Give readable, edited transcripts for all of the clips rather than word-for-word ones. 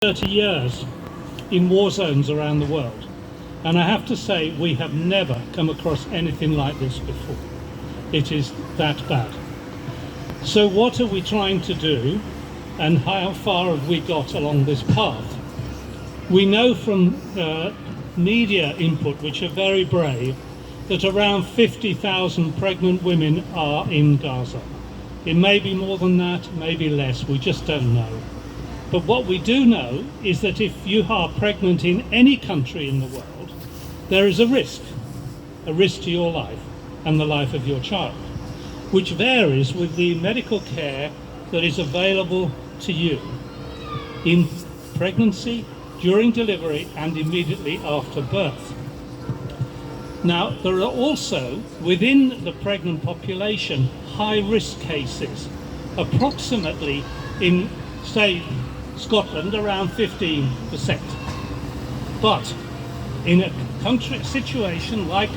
30 years in war zones around the world, and I have to say we have never come across anything like this before. It is that bad. So what are we trying to do, and how far have we got along this path? We know from media input, which are very brave, that around 50,000 pregnant women are in Gaza. It may be more than that, maybe less, we just don't know. But what we do know is that if you are pregnant in any country in the world, there is a risk to your life and the life of your child, which varies with the medical care that is available to you in pregnancy, during delivery, and immediately after birth. Now, there are also, within the pregnant population, high-risk cases, approximately in, say, Scotland, around 15%. But in a situation like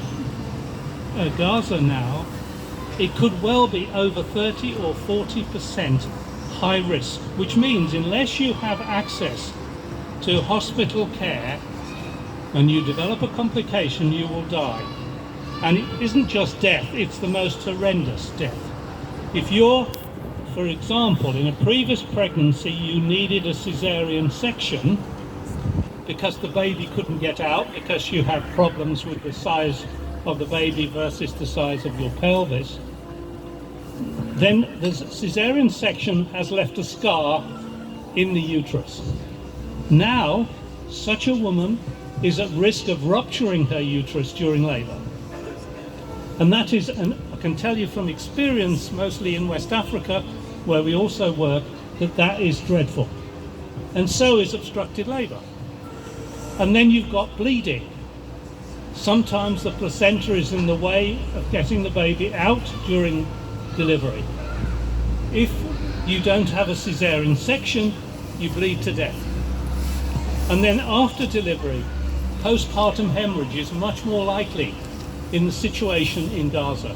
Gaza now, it could well be over 30 or 40% high risk, which means unless you have access to hospital care and you develop a complication, you will die. And it isn't just death, it's the most horrendous death. If you're, for example, in a previous pregnancy, you needed a cesarean section because the baby couldn't get out because you had problems with the size of the baby versus the size of your pelvis, then the cesarean section has left a scar in the uterus. Now, such a woman is at risk of rupturing her uterus during labour. And that is, and I can tell you from experience, mostly in West Africa, where we also work, that is dreadful. And so is obstructed labour. And then you've got bleeding. Sometimes the placenta is in the way of getting the baby out during delivery. If you don't have a cesarean section, you bleed to death. And then after delivery, postpartum hemorrhage is much more likely in the situation in Gaza.